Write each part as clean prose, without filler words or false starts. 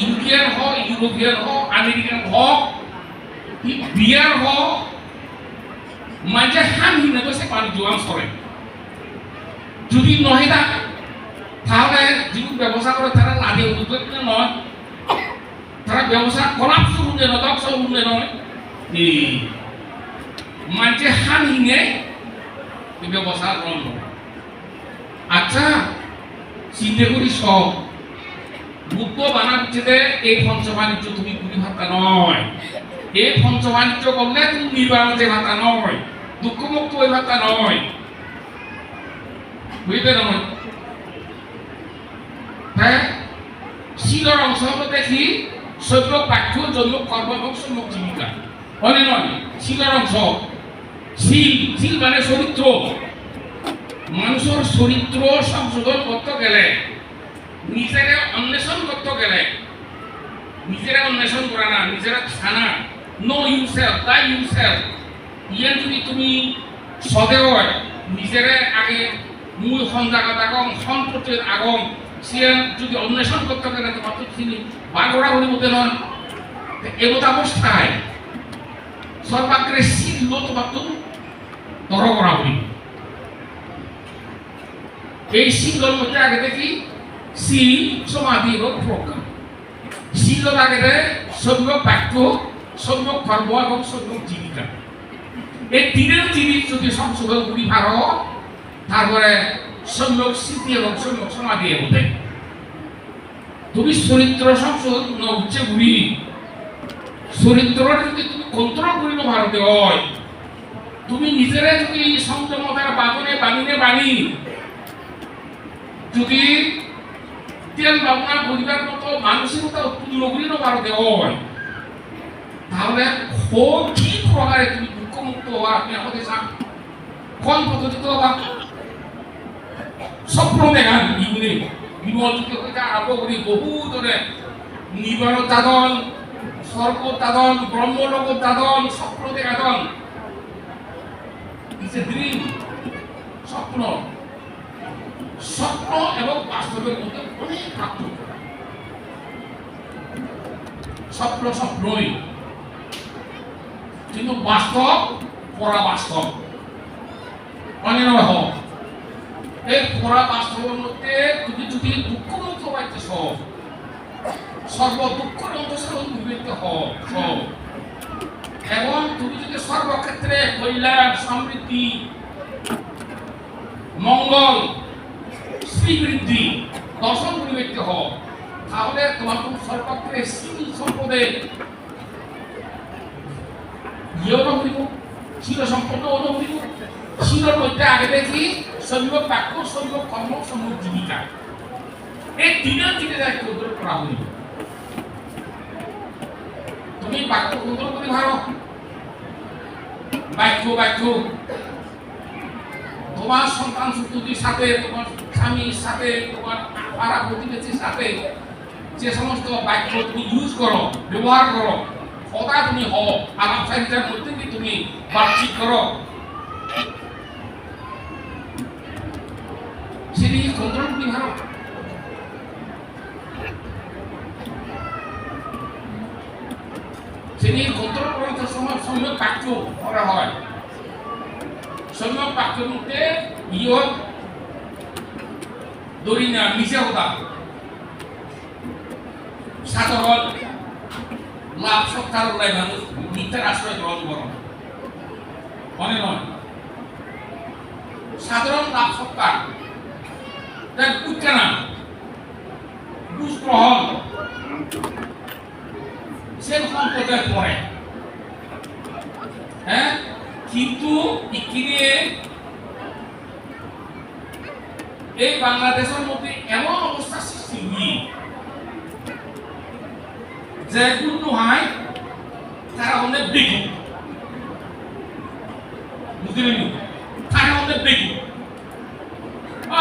Indian হোক, European হোক, American হোক, বিয়ার হোক, মাঝে হান হিনে বসে পানি জোয়ান সরে যদি নয় না তাহলে যিনি ব্যবসা করে তারা লাদে উদ্যোগ নয়, তারা ব্যবসা কলাপ শুরু নয়, দক্ষ শুরু নয়, মাঝে হান হিনে ব্যবসা বন্ধ। আচ্ছা চিন্তা করি সব বুদ্ধ বানাচ্ছে যে এই পঞ্চ বাণিজ্য তুমি পুরি ভাতা নয়, এই পঞ্চ বাণিজ্য করলে তুমি নির্বাণতে ভাতা নয়, দুঃখমুক্ত ওই ভাতা নয়, বুঝতে নয়। হ্যাঁ শিলর অংশ হলো দেখি সভ্য পাঠ্য জন্ম কর্ম এবং সম্যক জীবিকা অনে নয়। শিলর অংশ শিল, শিল মানে চরিত্র, মানুষের চরিত্র সংশোধন করতে গেলে নিজেরা অন্বেষণ করতে গেলে, নিজেরা অন্বেষণ করা না, নিজেরা ছানা, নো ইউসেলফ তাই ইউসেলফ, ইয়ে যদি তুমি সদে হয় নিজেরা আগে মূল সন্ধ্যাগত আগম সন্তোষের আগম সে যদি অন্বেষণ করতে গেলে তোমার তো চিনি বাগড়া বলে মতে নয়। এমত অবস্থায় সর্বাগ্রে শিল তোমার তো দর করা হইল। এই শিলর মধ্যে আগে দেখি শিল সমাধি এবং প্রজ্ঞা, শিলর আগে সভ্য বাক্য, সভ্য কর্ম এবং সভ্য জীবিকা, এই তিনের জিনিস যদি সংশোধন করি ভারত তারপরে সম্যক স্মৃতি এবং সম্যক সমাধি হতে তুমি চরিত্র সংশোধন হচ্ছে ঘুরি, চরিত্রটা যদি তুমি কন্ট্রোল করি না ভারতে হয়, তুমি নিজেরা যদি সংযমতার বাগনে বানিনে বানি যদি তেল ভাবনা পরিবার মতো মানসিকতা উৎপন্ন করি না ভারতে হয়, তাহলে খুব কি প্রকারে তুমি দুঃখমুক্ত হওয়া আপনি আমাদের কোন পদ্ধতিতে হবা স্বপ্ন দেখান ইগুলি বিমল যুগে হইতে আরম্ভ করি বহু ধরে নিবারণ দাদন, স্বর্গ দাদন, ব্রহ্মলোক দাদন, স্বপ্ন দেখাদন, ইটস এ ড্রিম, স্বপ্ন, স্বপ্ন এবং বাস্তবের মধ্যে অনেক পার্থক্য। স্বপ্ন স্বপ্নই, কিন্তু বাস্তব পরা বাস্তব অনেক হোক। এই পরা বাস্তবের মধ্যে তুমি যদি দুঃখমুক্ত পাইতে সব সর্ব দুঃখ অন্তঃসারণ নিবৃত্ত হোক সব, এবং তুমি যদি সর্বক্ষেত্রে কল্যাণ, সমৃদ্ধি, মঙ্গল, শ্রীবৃদ্ধি দর্শন নিবৃত্ত হোক, তাহলে তোমার তুমি সর্বক্ষেত্রে শিল সম্পদে অনুভূত, শিল সম্পদ অনুভূত। শিলের মধ্যে আগে দেখি সম্যক বাক্য, সম্যক কর্ম, সম্যক জীবিকা, এই তিনের দিকে যাই কন্ট্রোল করা হইল। তুমি বাক্য কন্ট্রোল করে ভালো, বাক্য বাক্য তোমার সন্তান সন্ততির সাথে, তোমার স্বামীর সাথে, তোমার পাড়া প্রতিবেশীর সাথে যে সমস্ত বাক্য তুমি ইউজ করো, ব্যবহার করো, কথা তুমি হও, আলাপ চারিতার মধ্যে দিয়ে তুমি বাতচিত করো, সেটি কন্ট্রোল করি ভালো। সেটি কন্ট্রোল করার সময় সম্যক বাক্য করা হয়। সম্যক বাক্যের মধ্যে ইয়ত দড়ি না মিশে হতা, সাধারণ লাভ সত্তার উল্লাই মানুষ মিথ্যার আশ্রয় গ্রহণ করো মনে নয়। সাধারণ লাভ সত্তা উচ্চারণ বুঝ গ্রহণ সে সম্পদের পরে, হ্যাঁ, কিন্তু এই বাংলাদেশের মধ্যে এমন অবস্থা সৃষ্টি হই যে গুণ হয় তারা অনেক বেগুন, বুঝলেন, তারা অনেক বেগুন।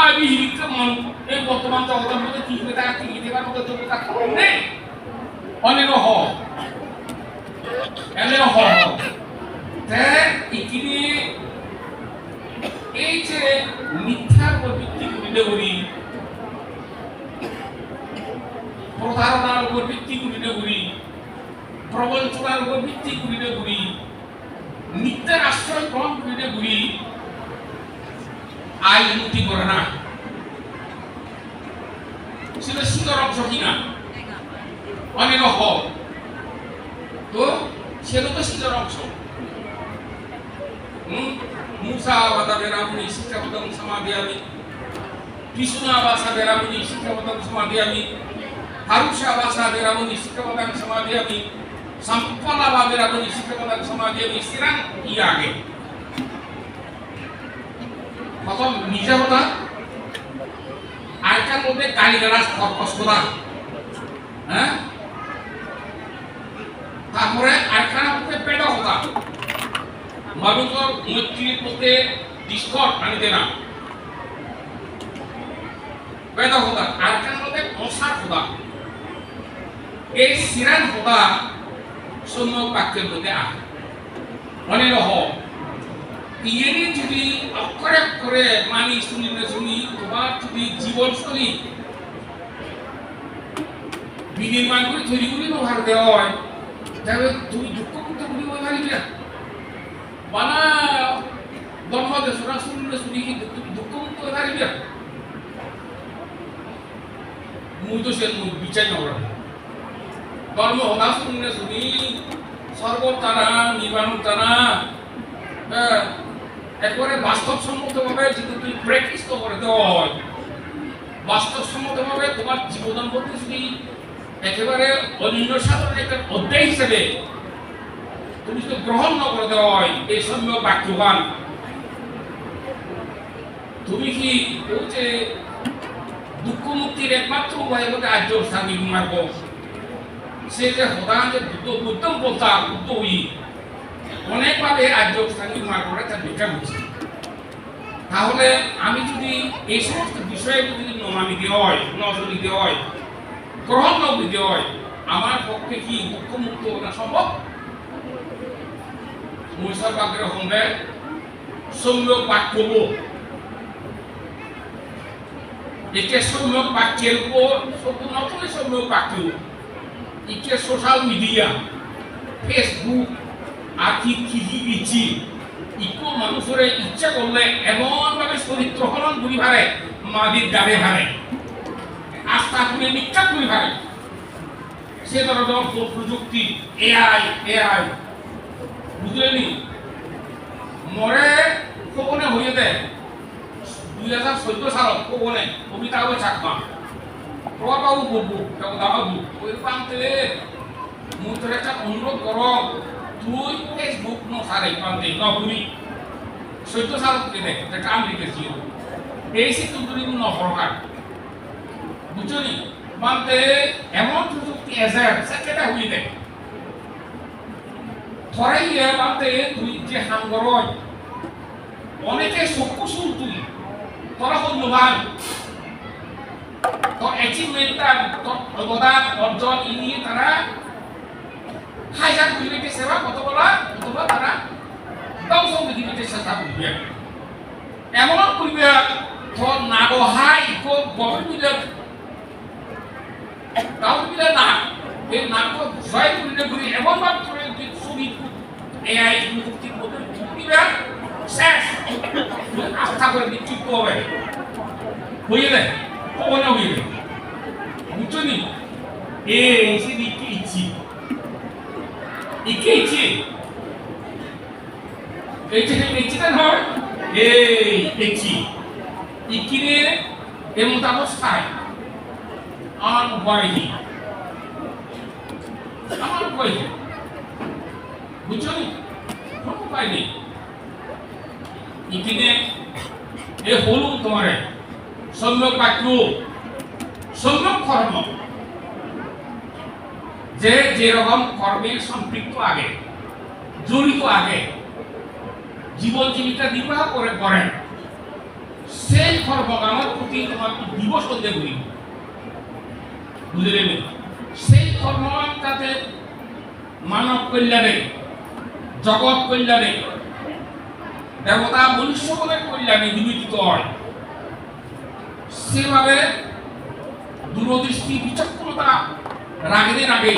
আমি কেমন এই বর্তমান জগতের মধ্যে কি হয়ে থাকে, কি দেবার মধ্যে যোগ্যতা নেই, অনেক হয় এমন হয়। এই যে মিথ্যার উপর ভিত্তি করিলে করি প্রতারণার উপর ভিত্তি করিতে ঘুরি, প্রবঞ্চনার উপর ভিত্তি করিতে ঘুরি, মিথ্যার আশ্রয় গ্রহণ করিতে ঘুরি, আয় উন্নতি করে না। সেটা শিকার অংশ কিনা অনেক হোক তো সেটা তো শিকার অংশ। মুসা বাদা বেরামুনি শিক্ষাপদম সমাধিয়ামি, কৃষ্ণা বাসা বেরামুনি শিক্ষাপদম সমাধিয়ামি, হারুষা বাসা বেরামুনি শিক্ষাপদম সমাধিয়ামি, সম্পলা বা বেরামুনি শিক্ষাপদম সমাধিয়ামি। সিরাং কি আগে প্রথম নিজে কথা আরেকটার মধ্যে গালিগালাজ কষ্টদা, হ্যাঁ, তারপরে আরেকটার মধ্যে পেটা কথা, মানুষের মৈত্রীর মধ্যে ডিসকর্ড আনিতে না, পেটা কথা, আরেকটার মধ্যে অসার কথা। এই সিরান কথা শূন্য বাক্যের মধ্যে আসে। মনে রহ ইয়েরই যদি অক্ষরে অক্ষরে মানি শুনি তোমার যদি জীবনশৈলী বিনির্মাণ করে তৈরি করি ব্যবহার দেওয়া হয়, তাহলে তুমি দুঃখ করতে করি ওই পারিবি না। বানা ধর্ম দেশরা শুনি কিন্তু তুমি দুঃখ মুক্ত হয়ে পারিবি না। মুই তো সে বিচার নকরা ধর্ম হতা শুনি সর্বতারা নির্বাণতারা একবারে বাস্তবসম্মতভাবে যদি তুমি প্র্যাকটিস করে দেওয়া হয়, বাস্তবসম্মতভাবে তোমার জীবন করতে যদি একেবারে অন্য সাধারণ একটা অধ্যায় হিসেবে তুমি যদি গ্রহণ না করে দেওয়া হয় এই সৌম্য বাক্যবান, তুমি কি ওই যে দুঃখ মুক্তির একমাত্র উপায় বলতে আর্য স্বামী মার্গ, সে যে হতান যে উদ্যম বলতা উদ্যোগী অনেকভাবে আর্য স্থানীয় মার্গটা তার ব্যাখ্যা করছি। তাহলে আমি যদি এই সমস্ত বিষয়ে যদি নমামি দেওয়া হয়, নজর দিতে হয়, গ্রহণ দিতে হয়, আমার পক্ষে কি দুঃখ মুক্ত না সম্ভব? মৈশর বাক্যের সঙ্গে সৌম্য বাক্য একে সৌম্য বাক্যের উপর নতুন সৌম্য বাক্য একে সোশ্যাল মিডিয়া ফেসবুক আর কি দিচ্ছি ইকো মানুষের ইচ্ছা করলে এমন ভাবে চরিত্র হরণ করি পারে, মাদির গাড়ে হারে আস্থা করে মিথ্যা করি পারে। সে ধরনের প্রযুক্তি এআই বুঝলেনি মরে কোনে হয়ে দেয় 2014 সালত কোনে অমিতাভ চাকমা প্রভাবু বলবো দাবাবু ওই প্রান্তে মুখের একটা অনুরোধ করো, তুই ফেসবুক নসারে প্রান্তে নবুরি 14 সালত দেখ একটা আমেরিকা ছিল এই সিদ্ধান্তটি নফরকার বুঝলি প্রান্তে এমন প্রযুক্তি এসে সেটা হয়ে দেয় ধরে গিয়ে প্রান্তে তুই যে হাঙ্গর অনেকে সক্ষুসুর তুই তোরা মূল্যবান তো অ্যাচিভমেন্টটা অবদান অর্জন নিয়ে তারা হাজার পরিবেশে সেবা কত বলা অথবা তারা ধ্বংস পৃথিবীতে চেষ্টা করবে। এমন পরিবেশ তোর নাগ হাই তোর গভর্নমেন্ট কাউন্সিলের না এই নাগ জয় করে ঘুরে এমন ভাবে করে ছবি এআই প্রযুক্তির মধ্যে দিবে শেষ আস্থা করে বিক্ষিপ্ত হবে হয়ে যায় কখনো হয়ে যায় বুঝছো নি এই সে দিকে ইচ্ছি ইচ্ছে এই যে ইচ্ছেটা হয় এই ইচ্ছি ইকিরে এমন অবস্থায় আমার উপায় নেই বুঝছো নি কোনো উপায় নেই ইকিনে এ হলু তোমার সম্যক বাক্য সম্যক কর্ম যে যেরকম কর্মের সম্পৃক্ত আগে জড়িত আগে জীবন জীবিকা নির্বাহ করে করেন সেই কর্মকাণ্ডের প্রতি তোমার দিবস করতে বলি বুঝলেন সেই কর্মকাণ্ডে মানব কল্যাণে জগৎ কল্যাণে দেবতা মনুষ্যকুলের কল্যাণে নিবেদিত হয় সেভাবে দূরদৃষ্টি বিচক্ষণতা রাগের আগে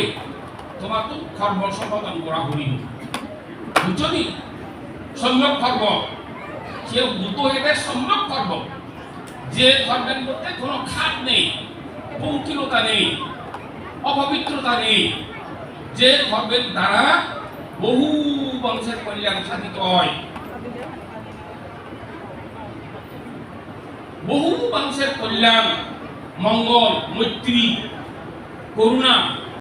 তোমার তো কর্ম সম্পাদন করা হইল বুঝলি সম্যক কর্ম সে ভূত হয়ে সম্যক কর্ম যে কর্মের মধ্যে কোনো খাত নেই পঙ্কিলতা নেই অপবিত্রতা নেই যে কর্মের দ্বারা বহু বংশের কল্যাণ সাধিত হয় বহু বংশের কল্যাণ মঙ্গল মৈত্রী করুণা